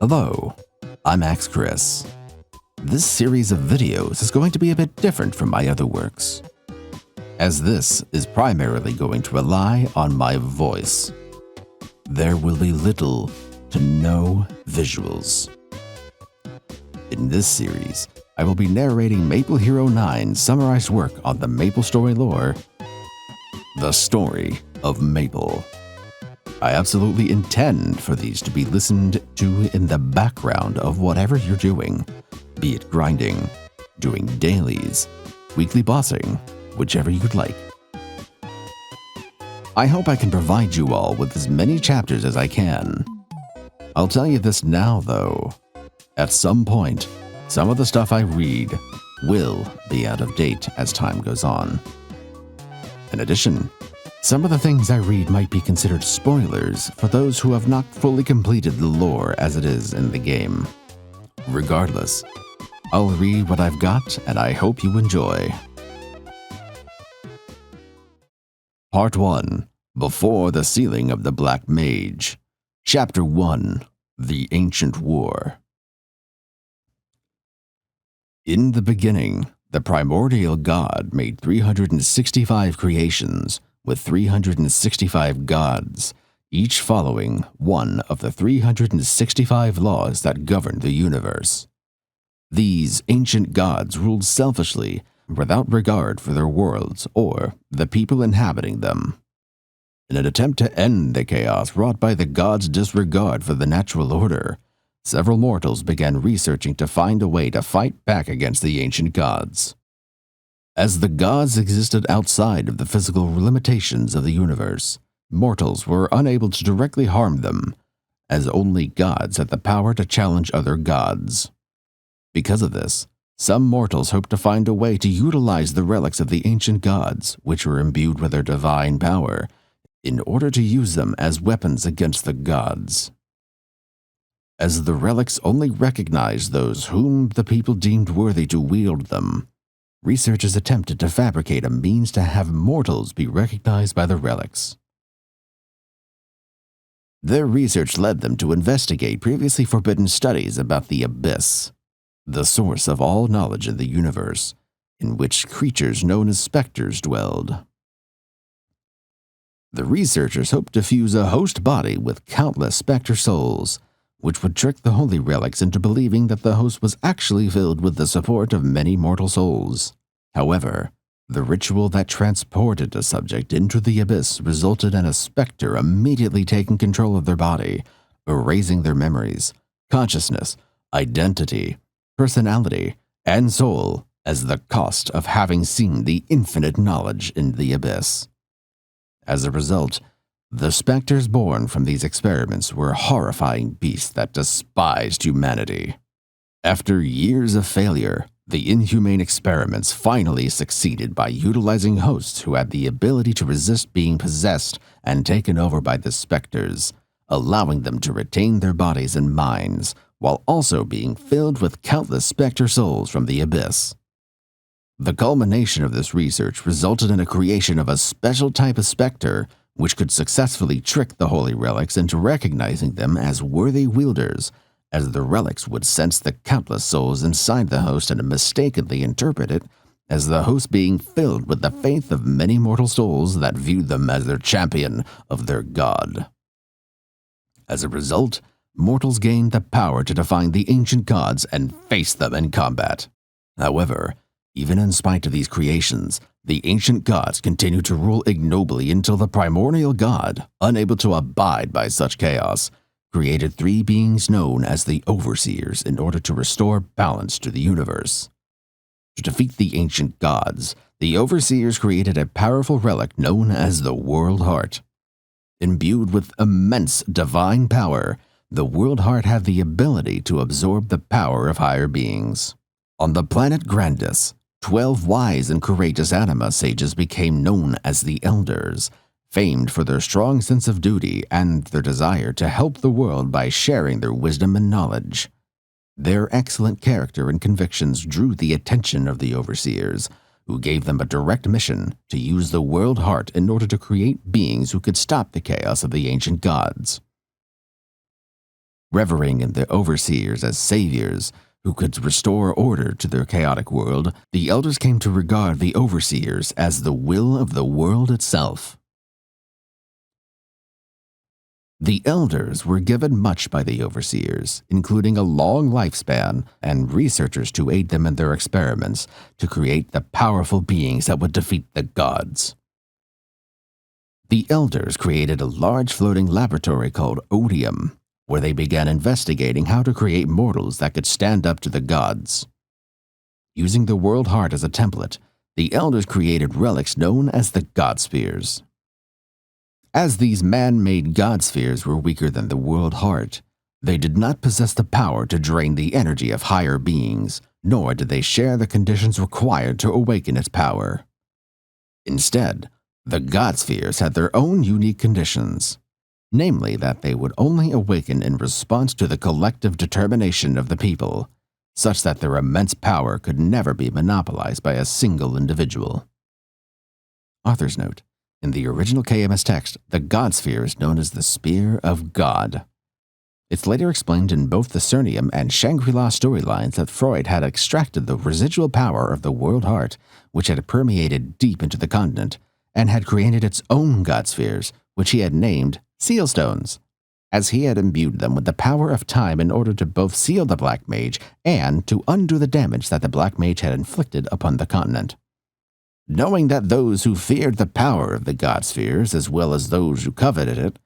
Hello, I'm AxeChris. This series of videos is going to be a bit different from my other works, as this is primarily going to rely on my voice. There will be little to no visuals. In this series, I will be narrating Maple Hero 9's summarized work on the Maple story lore, The Story of Maple. I absolutely intend for these to be listened to in the background of whatever you're doing, be it grinding, doing dailies, weekly bossing, whichever you'd like. I hope I can provide you all with as many chapters as I can. I'll tell you this now though, at some point, some of the stuff I read will be out of date as time goes on. In addition, some of the things I read might be considered spoilers for those who have not fully completed the lore as it is in the game. Regardless, I'll read what I've got and I hope you enjoy. Part 1. Before the Sealing of the Black Mage. Chapter 1. The Ancient War. In the beginning, the primordial god made 365 creations, with 365 gods, each following one of the 365 laws that govern the universe. These ancient gods ruled selfishly, without regard for their worlds or the people inhabiting them. In an attempt to end the chaos wrought by the gods' disregard for the natural order, several mortals began researching to find a way to fight back against the ancient gods. As the gods existed outside of the physical limitations of the universe, mortals were unable to directly harm them, as only gods had the power to challenge other gods. Because of this, some mortals hoped to find a way to utilize the relics of the ancient gods, which were imbued with their divine power, in order to use them as weapons against the gods. As the relics only recognized those whom the people deemed worthy to wield them, researchers attempted to fabricate a means to have mortals be recognized by the relics. Their research led them to investigate previously forbidden studies about the Abyss, the source of all knowledge in the universe, in which creatures known as specters dwelled. The researchers hoped to fuse a host body with countless specter souls, which would trick the holy relics into believing that the host was actually filled with the support of many mortal souls. However, the ritual that transported a subject into the abyss resulted in a specter immediately taking control of their body, erasing their memories, consciousness, identity, personality, and soul as the cost of having seen the infinite knowledge in the abyss. As a result, the specters born from these experiments were horrifying beasts that despised humanity. After years of failure, the inhumane experiments finally succeeded by utilizing hosts who had the ability to resist being possessed and taken over by the specters, allowing them to retain their bodies and minds, while also being filled with countless specter souls from the abyss. The culmination of this research resulted in a creation of a special type of specter which could successfully trick the holy relics into recognizing them as worthy wielders, as the relics would sense the countless souls inside the host and mistakenly interpret it as the host being filled with the faith of many mortal souls that viewed them as their champion of their god. As a result, mortals gained the power to defy the ancient gods and face them in combat. However, even in spite of these creations, the ancient gods continued to rule ignobly until the primordial god, unable to abide by such chaos, created three beings known as the Overseers in order to restore balance to the universe. To defeat the ancient gods, the Overseers created a powerful relic known as the World Heart. Imbued with immense divine power, the World Heart had the ability to absorb the power of higher beings. On the planet Grandis, 12 wise and courageous anima sages became known as the Elders, famed for their strong sense of duty and their desire to help the world by sharing their wisdom and knowledge. Their excellent character and convictions drew the attention of the Overseers, who gave them a direct mission to use the world heart in order to create beings who could stop the chaos of the ancient gods. Revering in the overseers as saviors who could restore order to their chaotic world, the elders came to regard the overseers as the will of the world itself. The elders were given much by the overseers, including a long lifespan and researchers to aid them in their experiments to create the powerful beings that would defeat the gods. The elders created a large floating laboratory called Odium, where they began investigating how to create mortals that could stand up to the gods. Using the world heart as a template, the elders created relics known as the Godspheres. As these man-made Godspheres were weaker than the world heart, they did not possess the power to drain the energy of higher beings, nor did they share the conditions required to awaken its power. Instead, the Godspheres had their own unique conditions, namely that they would only awaken in response to the collective determination of the people, such that their immense power could never be monopolized by a single individual. Author's note: in the original KMS text, the Godsphere is known as the Spear of God. It's later explained in both the Cernium and Shangri-La storylines that Freud had extracted the residual power of the world heart, which had permeated deep into the continent, and had created its own Godspheres, which he had named Seal Stones, as he had imbued them with the power of time in order to both seal the Black Mage and to undo the damage that the Black Mage had inflicted upon the continent. Knowing that those who feared the power of the Godspheres as well as those who coveted it,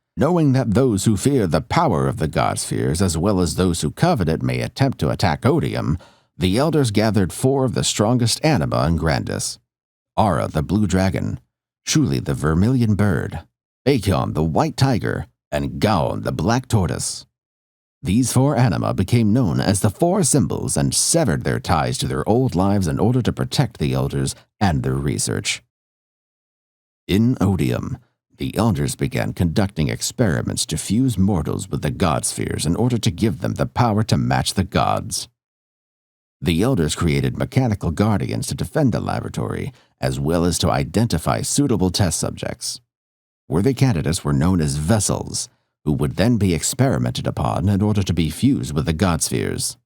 may attempt to attack Odium, the elders gathered 4 of the strongest anima in Grandis: Ara the blue dragon, Shuli the vermilion bird, Acheon the white tiger, and Gaon the black tortoise. These 4 anima became known as the 4 symbols and severed their ties to their old lives in order to protect the elders and their research. In Odium, the elders began conducting experiments to fuse mortals with the Godspheres in order to give them the power to match the gods. The elders created mechanical guardians to defend the laboratory, as well as to identify suitable test subjects. Worthy candidates were known as vessels, who would then be experimented upon in order to be fused with the Godspheres.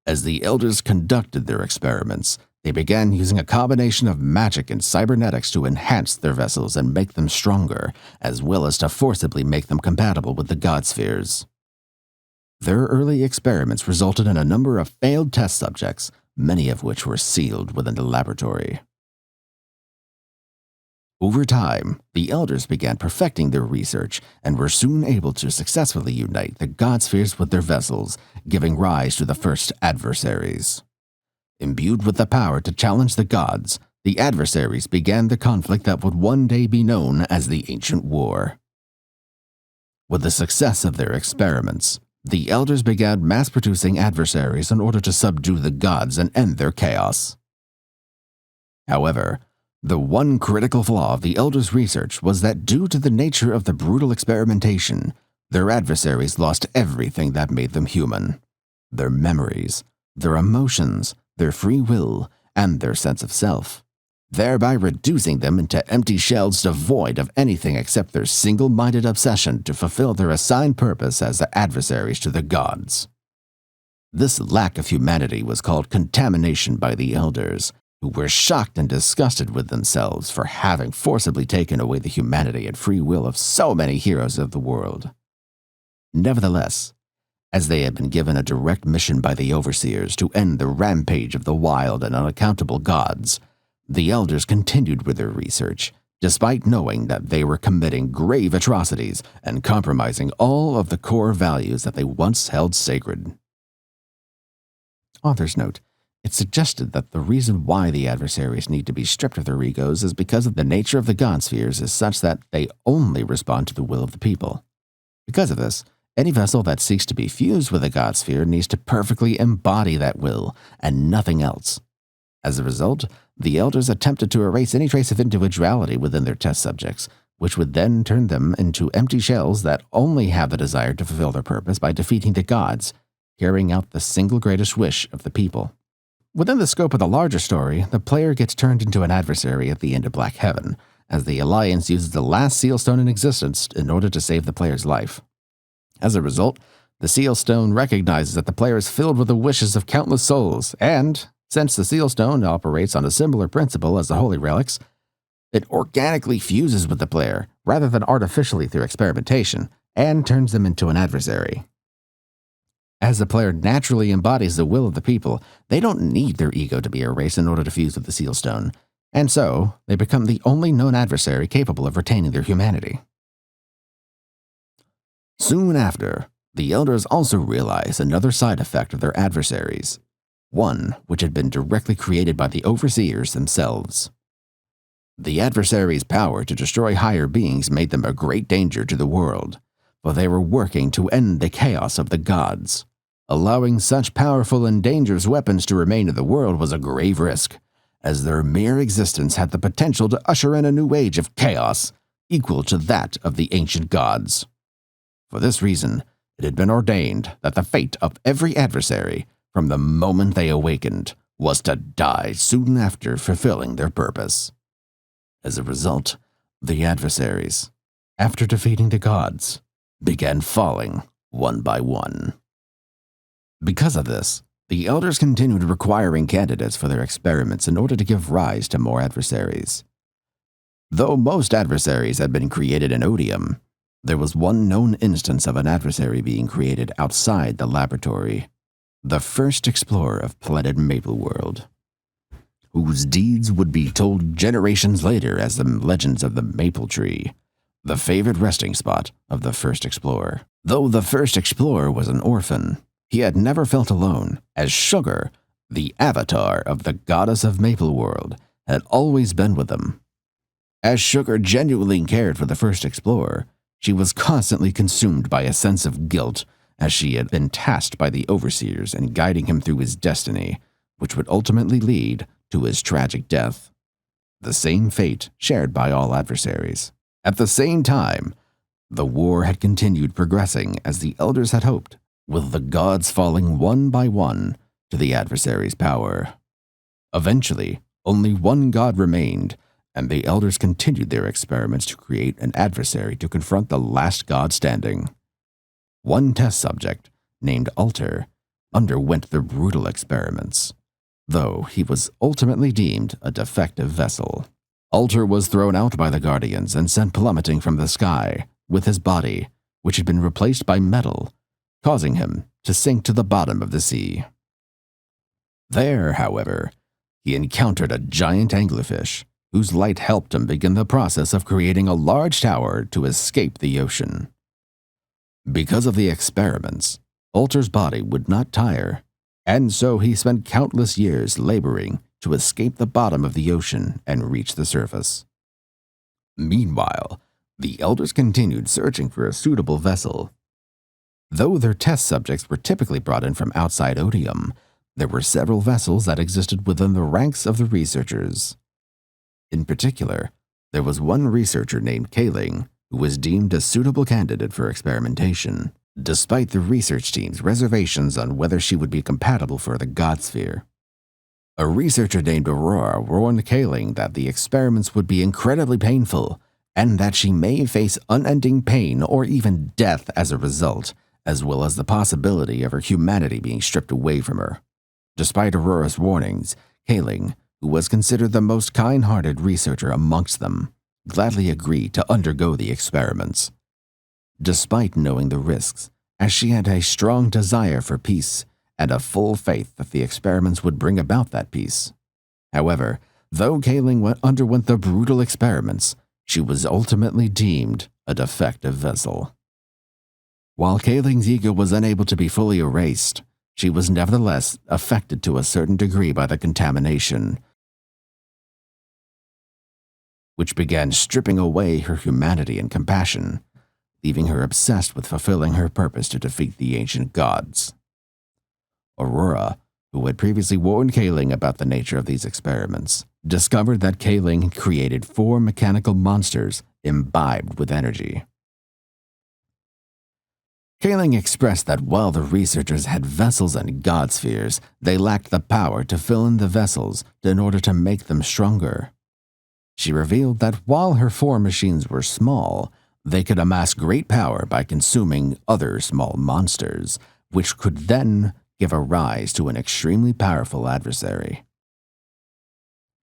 As the elders conducted their experiments, they began using a combination of magic and cybernetics to enhance their vessels and make them stronger, as well as to forcibly make them compatible with the Godspheres. Their early experiments resulted in a number of failed test subjects, many of which were sealed within the laboratory. Over time, the elders began perfecting their research and were soon able to successfully unite the Godspheres with their vessels, giving rise to the first Adversaries. Imbued with the power to challenge the gods, the Adversaries began the conflict that would one day be known as the Ancient War. With the success of their experiments, the elders began mass-producing Adversaries in order to subdue the gods and end their chaos. However, the one critical flaw of the elders' research was that due to the nature of the brutal experimentation, their Adversaries lost everything that made them human: their memories, their emotions, their free will, and their sense of self, thereby reducing them into empty shells devoid of anything except their single-minded obsession to fulfill their assigned purpose as the adversaries to the gods. This lack of humanity was called contamination by the elders, who were shocked and disgusted with themselves for having forcibly taken away the humanity and free will of so many heroes of the world. Nevertheless, as they had been given a direct mission by the overseers to end the rampage of the wild and unaccountable gods, the elders continued with their research, despite knowing that they were committing grave atrocities and compromising all of the core values that they once held sacred. Author's note: it's suggested that the reason why the adversaries need to be stripped of their egos is because of the nature of the Godspheres is such that they only respond to the will of the people. Because of this, any vessel that seeks to be fused with a Godsphere needs to perfectly embody that will and nothing else. As a result, the elders attempted to erase any trace of individuality within their test subjects, which would then turn them into empty shells that only have the desire to fulfill their purpose by defeating the gods, carrying out the single greatest wish of the people. Within the scope of the larger story, the player gets turned into an adversary at the end of Black Heaven, as the Alliance uses the last seal stone in existence in order to save the player's life. As a result, the seal stone recognizes that the player is filled with the wishes of countless souls, and, since the seal stone operates on a similar principle as the holy relics, it organically fuses with the player, rather than artificially through experimentation, and turns them into an adversary. As the player naturally embodies the will of the people, they don't need their ego to be erased in order to fuse with the seal stone, and so they become the only known adversary capable of retaining their humanity. Soon after, the Elders also realized another side effect of their adversaries, one which had been directly created by the Overseers themselves. The adversaries' power to destroy higher beings made them a great danger to the world, for they were working to end the chaos of the gods. Allowing such powerful and dangerous weapons to remain in the world was a grave risk, as their mere existence had the potential to usher in a new age of chaos, equal to that of the ancient gods. For this reason, it had been ordained that the fate of every adversary, from the moment they awakened, was to die soon after fulfilling their purpose. As a result, the adversaries, after defeating the gods, began falling one by one. Because of this, the Elders continued requiring candidates for their experiments in order to give rise to more adversaries. Though most adversaries had been created in Odium, there was one known instance of an adversary being created outside the laboratory, the first explorer of planet Maple World, whose deeds would be told generations later as the legends of the Maple Tree, the favored resting spot of the first explorer. Though the first explorer was an orphan, he had never felt alone, as Sugar, the avatar of the goddess of Maple World, had always been with him. As Sugar genuinely cared for the first explorer, she was constantly consumed by a sense of guilt, as she had been tasked by the Overseers in guiding him through his destiny, which would ultimately lead to his tragic death. The same fate shared by all adversaries. At the same time, the war had continued progressing as the Elders had hoped, with the gods falling one by one to the adversaries' power. Eventually, only one god remained, and the Elders continued their experiments to create an adversary to confront the last god standing. One test subject, named Alter, underwent the brutal experiments, though he was ultimately deemed a defective vessel. Alter was thrown out by the Guardians and sent plummeting from the sky, with his body, which had been replaced by metal, causing him to sink to the bottom of the sea. There, however, he encountered a giant anglerfish, whose light helped him begin the process of creating a large tower to escape the ocean. Because of the experiments, Alter's body would not tire, and so he spent countless years laboring to escape the bottom of the ocean and reach the surface. Meanwhile, the Elders continued searching for a suitable vessel. Though their test subjects were typically brought in from outside Odium, there were several vessels that existed within the ranks of the researchers. In particular, there was one researcher named Kaling who was deemed a suitable candidate for experimentation, despite the research team's reservations on whether she would be compatible for the Godsphere. A researcher named Aurora warned Kaling that the experiments would be incredibly painful, and that she may face unending pain or even death as a result, as well as the possibility of her humanity being stripped away from her. Despite Aurora's warnings, Kaling, who was considered the most kind-hearted researcher amongst them, gladly agreed to undergo the experiments. Despite knowing the risks, as she had a strong desire for peace and a full faith that the experiments would bring about that peace. However, though Kaling underwent the brutal experiments, she was ultimately deemed a defective vessel. While Kaling's ego was unable to be fully erased, she was nevertheless affected to a certain degree by the contamination, which began stripping away her humanity and compassion, leaving her obsessed with fulfilling her purpose to defeat the ancient gods. Aurora, who had previously warned Kaling about the nature of these experiments, discovered that Kaling had created 4 mechanical monsters imbibed with energy. Kaling expressed that while the researchers had vessels and Godspheres, they lacked the power to fill in the vessels in order to make them stronger. She revealed that while her 4 machines were small, they could amass great power by consuming other small monsters, which could then give a rise to an extremely powerful adversary.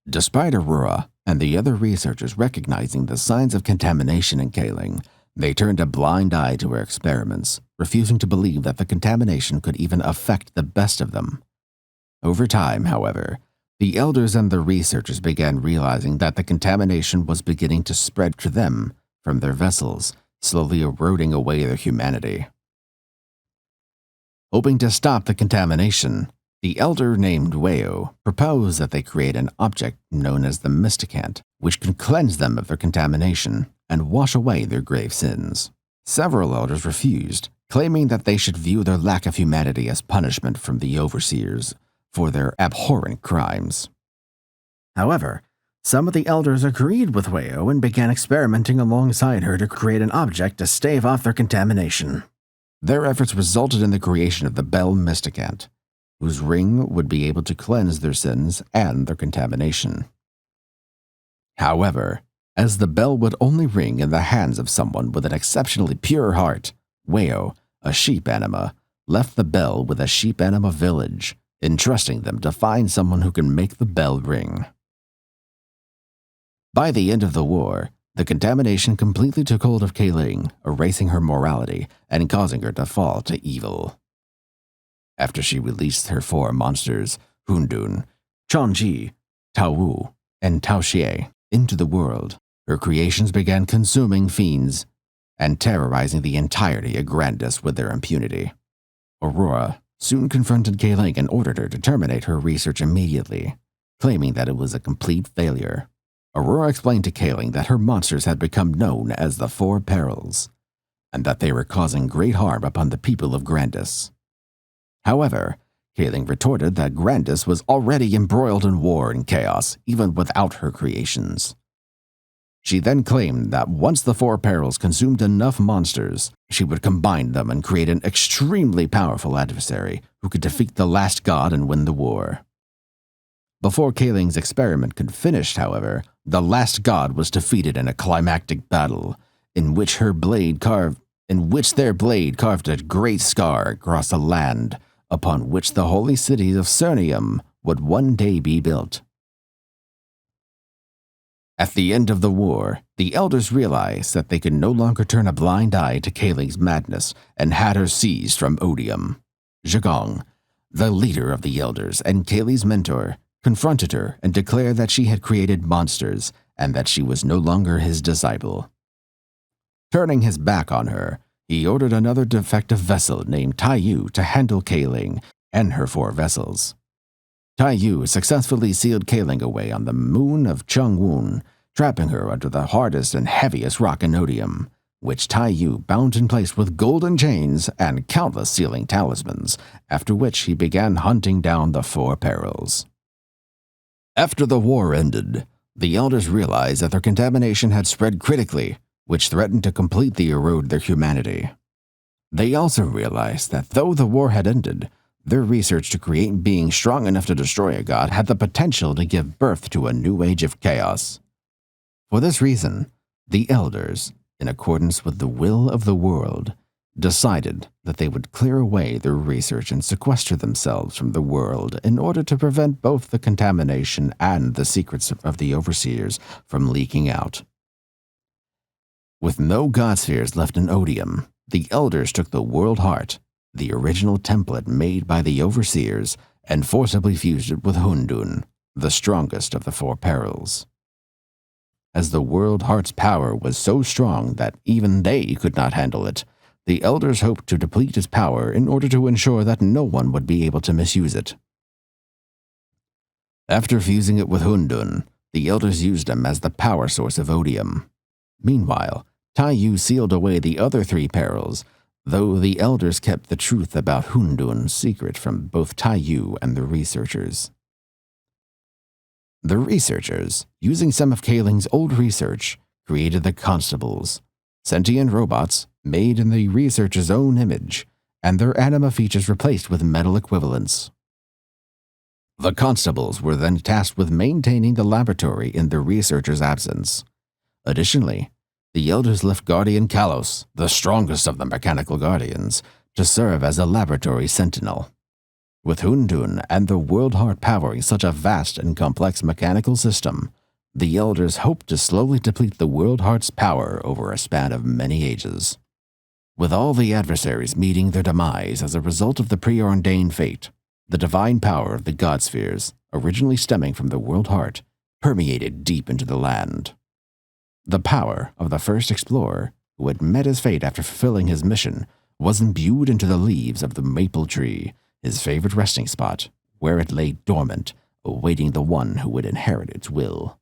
Despite Aurora and the other researchers recognizing the signs of contamination in Kaling, they turned a blind eye to her experiments, refusing to believe that the contamination could even affect the best of them. Over time, however, the elders and the researchers began realizing that the contamination was beginning to spread to them from their vessels, slowly eroding away their humanity. Hoping to stop the contamination, the elder named Weo proposed that they create an object known as the Mysticant, which could cleanse them of their contamination and wash away their grave sins. Several elders refused, claiming that they should view their lack of humanity as punishment from the overseers for their abhorrent crimes. However, some of the elders agreed with Weo and began experimenting alongside her to create an object to stave off their contamination. Their efforts resulted in the creation of the Bell Mysticant, whose ring would be able to cleanse their sins and their contamination. However, as the bell would only ring in the hands of someone with an exceptionally pure heart, Weo, a sheep anima, left the bell with a sheep anima village, entrusting them to find someone who can make the bell ring. By the end of the war, the contamination completely took hold of Kaling, erasing her morality and causing her to fall to evil. After she released her 4 monsters, Hundun, Changji, Taowu, and Taoxie, into the world, her creations began consuming fiends and terrorizing the entirety of Grandis with their impunity. Aurora soon confronted Kaling and ordered her to terminate her research immediately, claiming that it was a complete failure. Aurora explained to Kaling that her monsters had become known as the Four Perils, and that they were causing great harm upon the people of Grandis. However, Kaling retorted that Grandis was already embroiled in war and chaos, even without her creations. She then claimed that once the Four Perils consumed enough monsters, she would combine them and create an extremely powerful adversary who could defeat the last god and win the war. Before Kaling's experiment could finish, however, the last god was defeated in a climactic battle, in which their blade carved a great scar across the land upon which the holy city of Odium would one day be built. At the end of the war, the elders realized that they could no longer turn a blind eye to Kaling's madness and had her seized from Odium. Zhigong, the leader of the elders and Kaling's mentor, confronted her and declared that she had created monsters and that she was no longer his disciple. Turning his back on her, he ordered another defective vessel named Taiyu to handle Kaling and her 4 vessels. Taiyu successfully sealed Kaling away on the moon of Changwon, trapping her under the hardest and heaviest rock in Odium, which Taiyu bound in place with golden chains and countless sealing talismans, after which he began hunting down the 4 Perils. After the war ended, the elders realized that their contamination had spread critically, which threatened to completely erode their humanity. They also realized that though the war had ended, their research to create beings strong enough to destroy a god had the potential to give birth to a new age of chaos. For this reason, the elders, in accordance with the will of the world, decided that they would clear away their research and sequester themselves from the world in order to prevent both the contamination and the secrets of the overseers from leaking out. With no Godspheres left in Odium, the elders took the World Heart, the original template made by the overseers, and forcibly fused it with Hundun, the strongest of the 4 Perils. As the World Heart's power was so strong that even they could not handle it, the elders hoped to deplete its power in order to ensure that no one would be able to misuse it. After fusing it with Hundun, the elders used him as the power source of Odium. Meanwhile, Taiyu sealed away the other 3 Perils, though the elders kept the truth about Hundun secret from both Taiyu and the researchers. The researchers, using some of Kaling's old research, created the Constables, sentient robots made in the researcher's own image, and their anima features replaced with metal equivalents. The constables were then tasked with maintaining the laboratory in the researcher's absence. Additionally, the elders left Guardian Kalos, the strongest of the mechanical guardians, to serve as a laboratory sentinel. With Hundun and the World Heart powering such a vast and complex mechanical system, the elders hoped to slowly deplete the World Heart's power over a span of many ages. With all the adversaries meeting their demise as a result of the preordained fate, the divine power of the Godspheres, originally stemming from the World Heart, permeated deep into the land. The power of the first explorer, who had met his fate after fulfilling his mission, was imbued into the leaves of the maple tree, his favorite resting spot, where it lay dormant, awaiting the one who would inherit its will.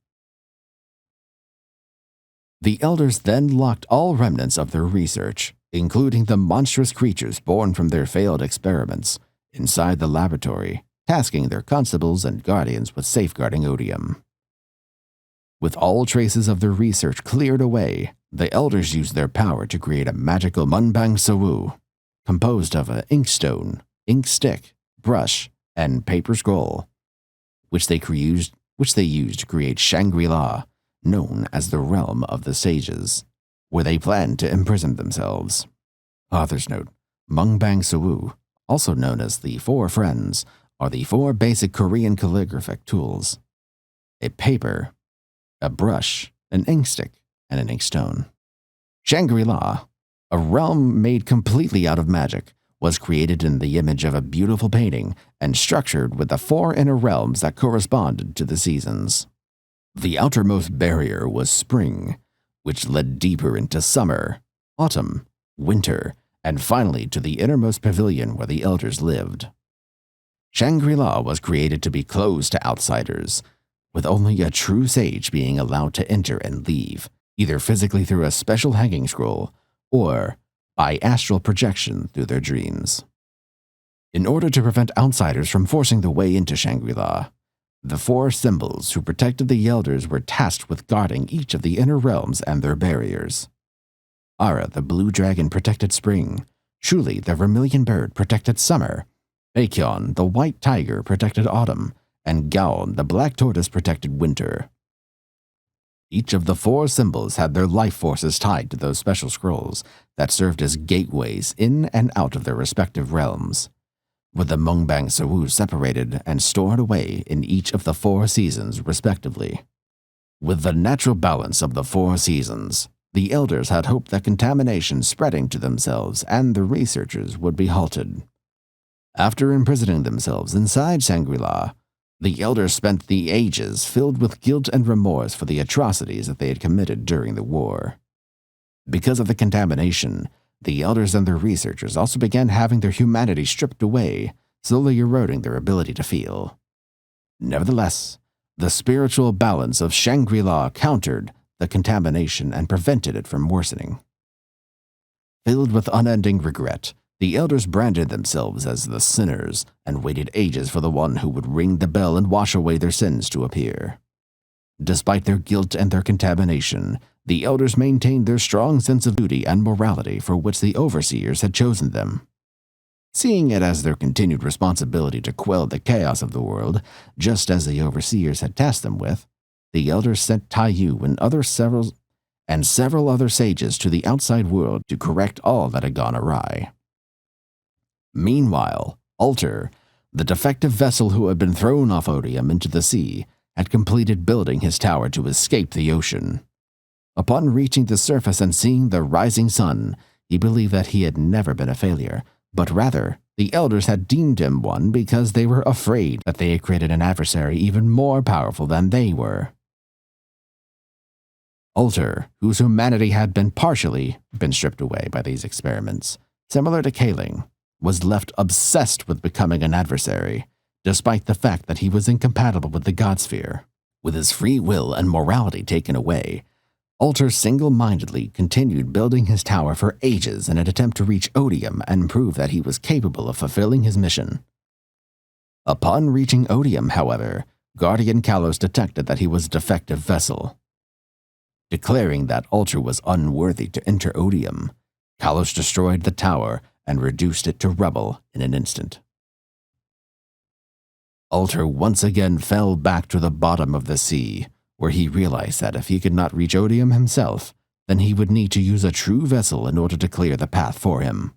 The elders then locked all remnants of their research, including the monstrous creatures born from their failed experiments, inside the laboratory, tasking their constables and guardians with safeguarding Odium. With all traces of their research cleared away, the elders used their power to create a magical Munbang Sawu, composed of an inkstone, ink stick, brush, and paper scroll, which they used to create Shangri-La, known as the Realm of the Sages, where they planned to imprison themselves. Author's note: Munbang Sawu, also known as the Four Friends, are the four basic Korean calligraphic tools: a paper, a brush, an inkstick, and an inkstone. Shangri-La, a realm made completely out of magic, was created in the image of a beautiful painting and structured with the four inner realms that corresponded to the seasons. The outermost barrier was spring, which led deeper into summer, autumn, winter, and finally to the innermost pavilion where the elders lived. Shangri-La was created to be closed to outsiders, with only a true sage being allowed to enter and leave, either physically through a special hanging scroll or by astral projection through their dreams. In order to prevent outsiders from forcing their way into Shangri-La, the four symbols who protected the elders were tasked with guarding each of the inner realms and their barriers. Ara, the blue dragon, protected spring. Shuli, the vermilion bird, protected summer. Acheon, the white tiger, protected autumn. And Gaon, the black tortoise, protected winter. Each of the four symbols had their life forces tied to those special scrolls that served as gateways in and out of their respective realms, with the Munbang Sawu separated and stored away in each of the four seasons respectively. With the natural balance of the four seasons, the elders had hoped that contamination spreading to themselves and the researchers would be halted. After imprisoning themselves inside Shangri-La, the elders spent the ages filled with guilt and remorse for the atrocities that they had committed during the war. Because of the contamination, the elders and their researchers also began having their humanity stripped away, slowly eroding their ability to feel. Nevertheless, the spiritual balance of Shangri-La countered the contamination and prevented it from worsening. Filled with unending regret, the elders branded themselves as the sinners and waited ages for the one who would ring the bell and wash away their sins to appear. Despite their guilt and their contamination, the elders maintained their strong sense of duty and morality for which the overseers had chosen them. Seeing it as their continued responsibility to quell the chaos of the world, just as the overseers had tasked them with, the elders sent Taiyu and several other sages to the outside world to correct all that had gone awry. Meanwhile, Alter, the defective vessel who had been thrown off Odium into the sea, had completed building his tower to escape the ocean. Upon reaching the surface and seeing the rising sun, he believed that he had never been a failure, but rather, the elders had deemed him one because they were afraid that they had created an adversary even more powerful than they were. Alter, whose humanity had been partially stripped away by these experiments, similar to Kaling, was left obsessed with becoming an adversary, despite the fact that he was incompatible with the Godsphere. With his free will and morality taken away, Alter single-mindedly continued building his tower for ages in an attempt to reach Odium and prove that he was capable of fulfilling his mission. Upon reaching Odium, however, Guardian Kalos detected that he was a defective vessel. Declaring that Alter was unworthy to enter Odium, Kalos destroyed the tower and reduced it to rubble in an instant. Alter once again fell back to the bottom of the sea, where he realized that if he could not reach Odium himself, then he would need to use a true vessel in order to clear the path for him.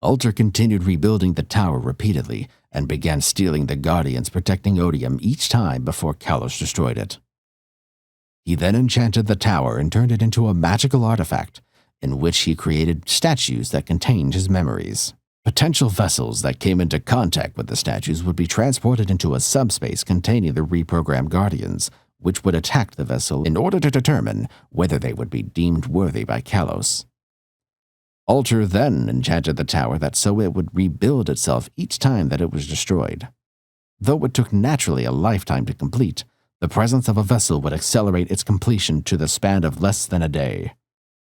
Alter continued rebuilding the tower repeatedly and began stealing the Guardians protecting Odium each time before Kalos destroyed it. He then enchanted the tower and turned it into a magical artifact, in which he created statues that contained his memories. Potential vessels that came into contact with the statues would be transported into a subspace containing the reprogrammed Guardians, which would attack the vessel in order to determine whether they would be deemed worthy by Kalos. Alter then enchanted the tower so it would rebuild itself each time that it was destroyed. Though it took naturally a lifetime to complete, the presence of a vessel would accelerate its completion to the span of less than a day.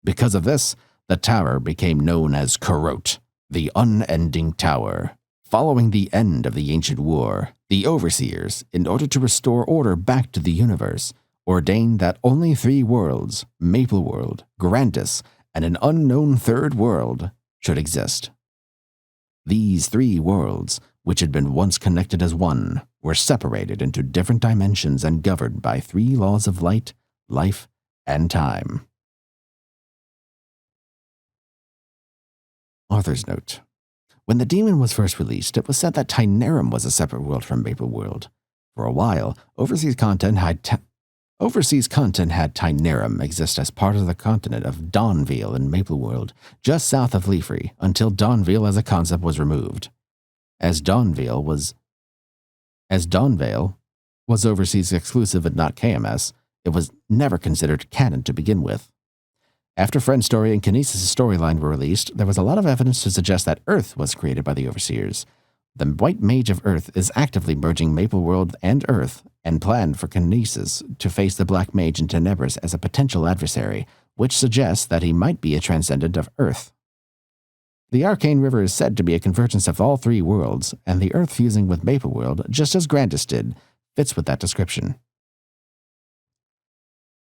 Because of this, the tower became known as Korot, the unending tower. Following the end of the ancient war, the Overseers, in order to restore order back to the universe, ordained that only 3 worlds, Maple World, Grandis, and an unknown third world, should exist. These 3 worlds, which had been once connected as one, were separated into different dimensions and governed by 3 laws of light, life, and time. Author's note. When the demon was first released, it was said that Tynerum was a separate world from Maple World. For a while, Overseas content had Tynerum exist as part of the continent of Dawnvale in Maple World, just south of Leafrey, until Dawnvale as a concept was removed. As Dawnvale was Overseas exclusive and not KMS, it was never considered canon to begin with. After Friend's story and Kinesis' storyline were released, there was a lot of evidence to suggest that Earth was created by the Overseers. The White Mage of Earth is actively merging Maple World and Earth, and planned for Kinesis to face the Black Mage in Tenebris as a potential adversary, which suggests that he might be a Transcendent of Earth. The Arcane River is said to be a convergence of all 3 worlds, and the Earth fusing with Maple World, just as Grandis did, fits with that description.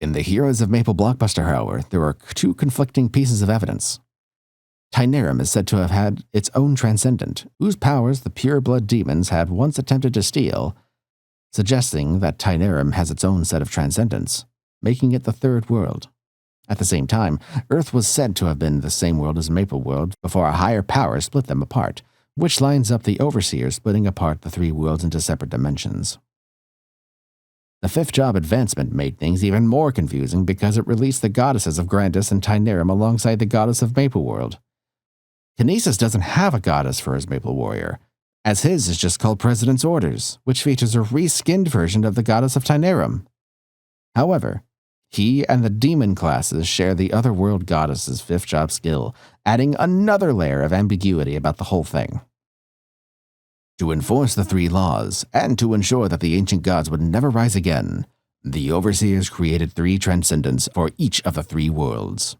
In the Heroes of Maple blockbuster, however, there are 2 conflicting pieces of evidence. Tynerum is said to have had its own Transcendent, whose powers the pure-blood demons had once attempted to steal, suggesting that Tynerum has its own set of Transcendents, making it the 3rd world. At the same time, Earth was said to have been the same world as Maple World before a higher power split them apart, which lines up the Overseers splitting apart the 3 worlds into separate dimensions. The 5th job advancement made things even more confusing because it released the goddesses of Grandis and Tynerum alongside the goddess of Maple World. Kinesis doesn't have a goddess for his Maple Warrior, as his is just called President's Orders, which features a reskinned version of the goddess of Tynerum. However, he and the demon classes share the other world goddess's 5th job skill, adding another layer of ambiguity about the whole thing. To enforce the 3 laws, and to ensure that the ancient gods would never rise again, the Overseers created 3 Transcendents for each of the 3 worlds.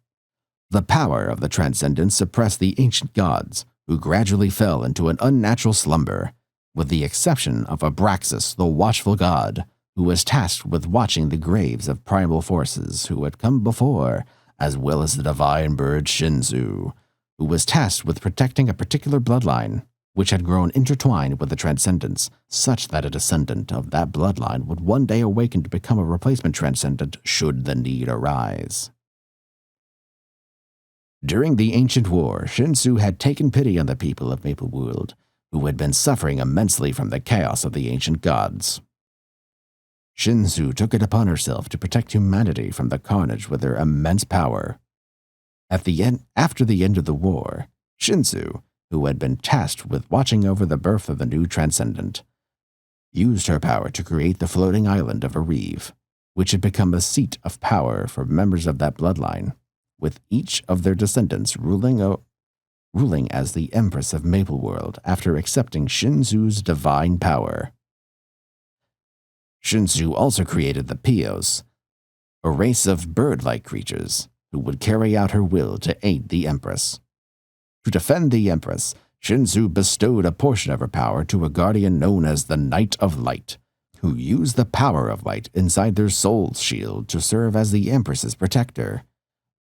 The power of the Transcendents suppressed the ancient gods, who gradually fell into an unnatural slumber, with the exception of Abraxas, the watchful god, who was tasked with watching the graves of primal forces who had come before, as well as the divine bird Shinzu, who was tasked with protecting a particular bloodline, which had grown intertwined with the Transcendents, such that a descendant of that bloodline would one day awaken to become a replacement Transcendent should the need arise. During the Ancient War, Shinzu had taken pity on the people of Maple World, who had been suffering immensely from the chaos of the ancient gods. Shinzu took it upon herself to protect humanity from the carnage with her immense power. After the end of the war, Shinzu, who had been tasked with watching over the birth of the new Transcendent, used her power to create the floating island of Areve, which had become a seat of power for members of that bloodline, with each of their descendants ruling as the Empress of Maple World after accepting Shinzu's divine power. Shinzu also created the Pios, a race of bird-like creatures who would carry out her will to aid the Empress. To defend the Empress, Shinzu bestowed a portion of her power to a guardian known as the Knight of Light, who used the power of light inside their soul's shield to serve as the Empress's protector.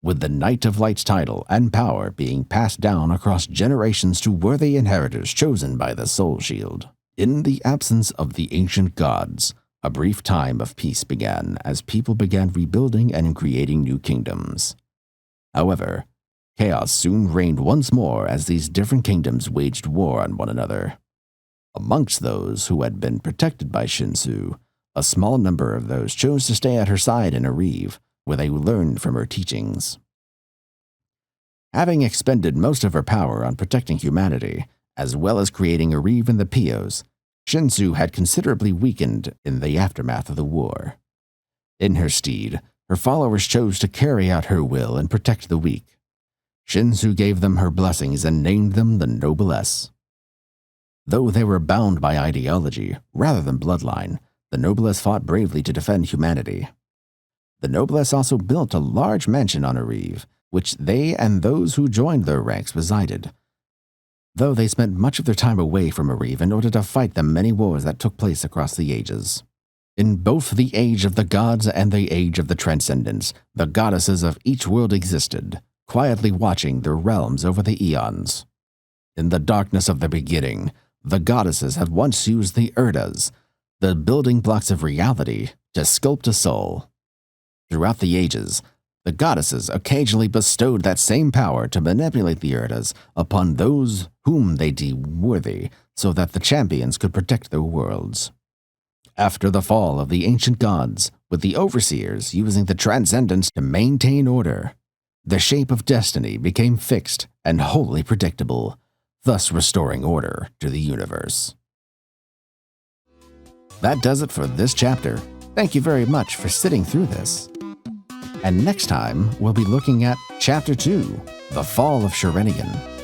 with the Knight of Light's title and power being passed down across generations to worthy inheritors chosen by the Soul Shield. In the absence of the ancient gods, a brief time of peace began as people began rebuilding and creating new kingdoms. However, chaos soon reigned once more as these different kingdoms waged war on one another. Amongst those who had been protected by Shinsu, a small number of those chose to stay at her side in Ariv, where they learned from her teachings. Having expended most of her power on protecting humanity, as well as creating Ariv and the Pios, Shinsu had considerably weakened in the aftermath of the war. In her stead, her followers chose to carry out her will and protect the weak. Shinsu gave them her blessings and named them the Noblesse. Though they were bound by ideology rather than bloodline, the Noblesse fought bravely to defend humanity. The Noblesse also built a large mansion on Ariv, which they and those who joined their ranks resided, though they spent much of their time away from Ariv in order to fight the many wars that took place across the ages. In both the age of the gods and the age of the Transcendents, the goddesses of each world existed, quietly watching their realms over the eons. In the darkness of the beginning, the goddesses had once used the Urdas, the building blocks of reality, to sculpt a soul. Throughout the ages, the goddesses occasionally bestowed that same power to manipulate the Urdas upon those whom they deemed worthy, so that the champions could protect their worlds. After the fall of the ancient gods, with the overseers using the Transcendents to maintain order, the shape of destiny became fixed and wholly predictable, thus restoring order to the universe. That does it for this chapter. Thank you very much for sitting through this. And next time, we'll be looking at Chapter 2, The Fall of Sharenigan.